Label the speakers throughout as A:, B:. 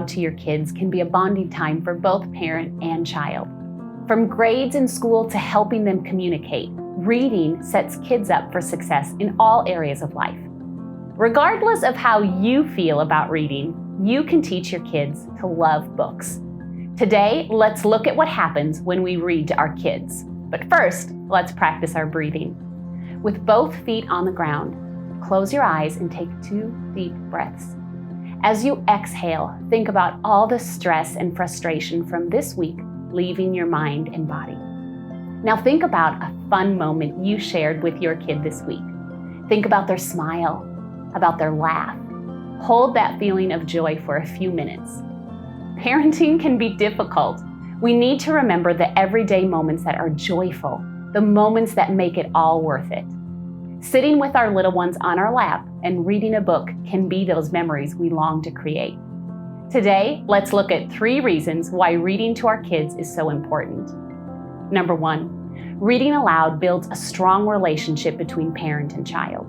A: aloud to your kids can be a bonding time for both parent and child. From grades in school to helping them communicate, reading sets kids up for success in all areas of life. Regardless of how you feel about reading, you can teach your kids to love books. Today, let's look at what happens when we read to our kids. But first, let's practice our breathing. With both feet on the ground, close your eyes and take 2 deep breaths. As you exhale, think about all the stress and frustration from this week leaving your mind and body. Now think about a fun moment you shared with your kid this week. Think about their smile, about their laugh. Hold that feeling of joy for a few minutes. Parenting can be difficult. We need to remember the everyday moments that are joyful, the moments that make it all worth it. Sitting with our little ones on our lap and reading a book can be those memories we long to create. Today, let's look at 3 reasons why reading to our kids is so important. Number 1, reading aloud builds a strong relationship between parent and child.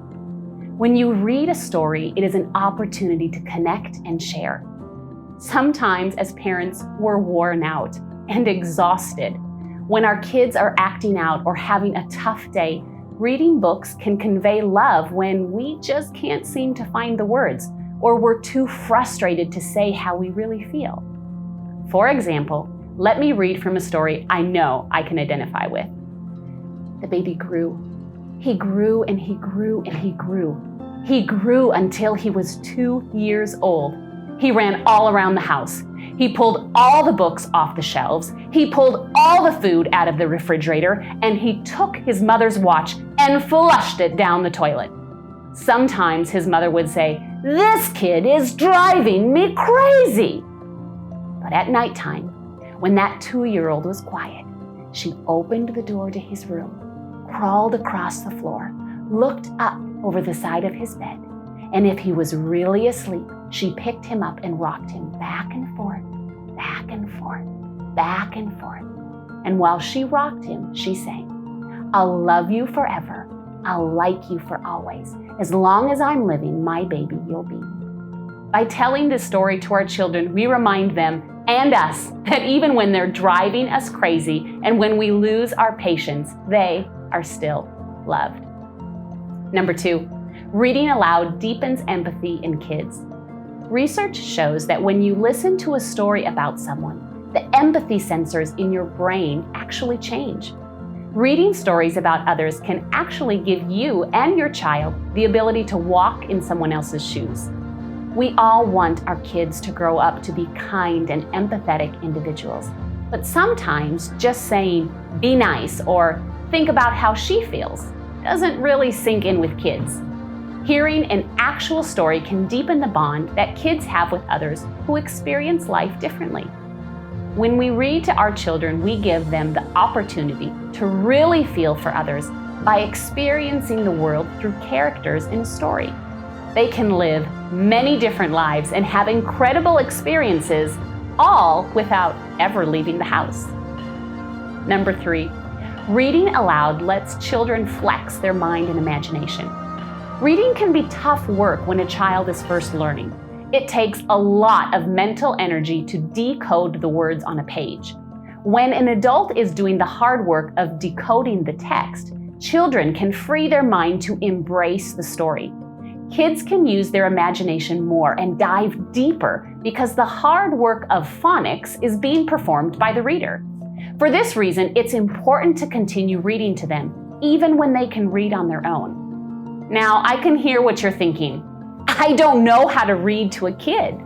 A: When you read a story, it is an opportunity to connect and share. Sometimes as parents, we're worn out and exhausted. When our kids are acting out or having a tough day, reading books can convey love when we just can't seem to find the words, or we're too frustrated to say how we really feel. For example, let me read from a story I know I can identify with. The baby grew. He grew and he grew and he grew. He grew until he was 2 years old. He ran all around the house. He pulled all the books off the shelves. He pulled all the food out of the refrigerator, and he took his mother's watch and flushed it down the toilet. Sometimes his mother would say, "This kid is driving me crazy." But at nighttime, when that 2-year-old was quiet, she opened the door to his room, crawled across the floor, looked up over the side of his bed, and if he was really asleep, she picked him up and rocked him back and forth, back and forth, back and forth. And while she rocked him, she sang, "I'll love you forever. I'll like you for always. As long as I'm living, my baby you'll be." By telling this story to our children, we remind them and us that even when they're driving us crazy and when we lose our patience, they are still loved. Number 2, reading aloud deepens empathy in kids. Research shows that when you listen to a story about someone, the empathy sensors in your brain actually change. Reading stories about others can actually give you and your child the ability to walk in someone else's shoes. We all want our kids to grow up to be kind and empathetic individuals, but sometimes just saying, "Be nice," or "Think about how she feels," doesn't really sink in with kids. Hearing an actual story can deepen the bond that kids have with others who experience life differently. When we read to our children, we give them the opportunity to really feel for others by experiencing the world through characters in a story. They can live many different lives and have incredible experiences, all without ever leaving the house. Number 3, reading aloud lets children flex their mind and imagination. Reading can be tough work when a child is first learning. It takes a lot of mental energy to decode the words on a page. When an adult is doing the hard work of decoding the text, children can free their mind to embrace the story. Kids can use their imagination more and dive deeper because the hard work of phonics is being performed by the reader. For this reason, it's important to continue reading to them, even when they can read on their own. Now, I can hear what you're thinking. I don't know how to read to a kid.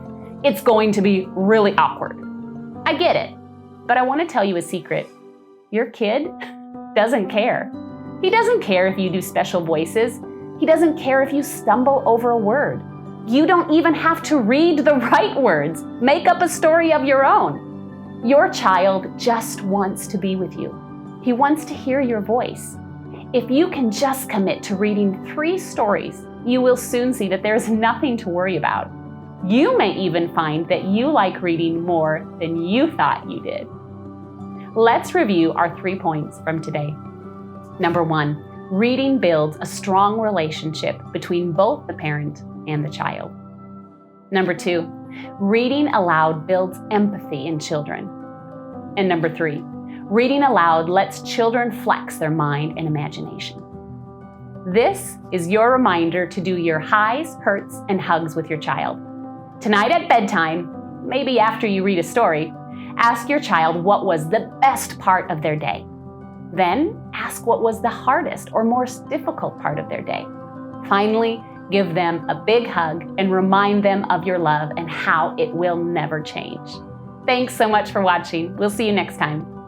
A: It's going to be really awkward. I get it, but I want to tell you a secret. Your kid doesn't care. He doesn't care if you do special voices. He doesn't care if you stumble over a word. You don't even have to read the right words. Make up a story of your own. Your child just wants to be with you. He wants to hear your voice. If you can just commit to reading 3 stories, you will soon see that there's nothing to worry about. You may even find that you like reading more than you thought you did. Let's review our 3 points from today. Number 1, reading builds a strong relationship between both the parent and the child. Number 2, Reading aloud builds empathy in children. And number 3, reading aloud lets children flex their mind and imagination. This is your reminder to do your highs, hurts, and hugs with your child. Tonight at bedtime, maybe after you read a story, ask your child what was the best part of their day. Then ask what was the hardest or most difficult part of their day. Finally, give them a big hug and remind them of your love and how it will never change. Thanks so much for watching. We'll see you next time.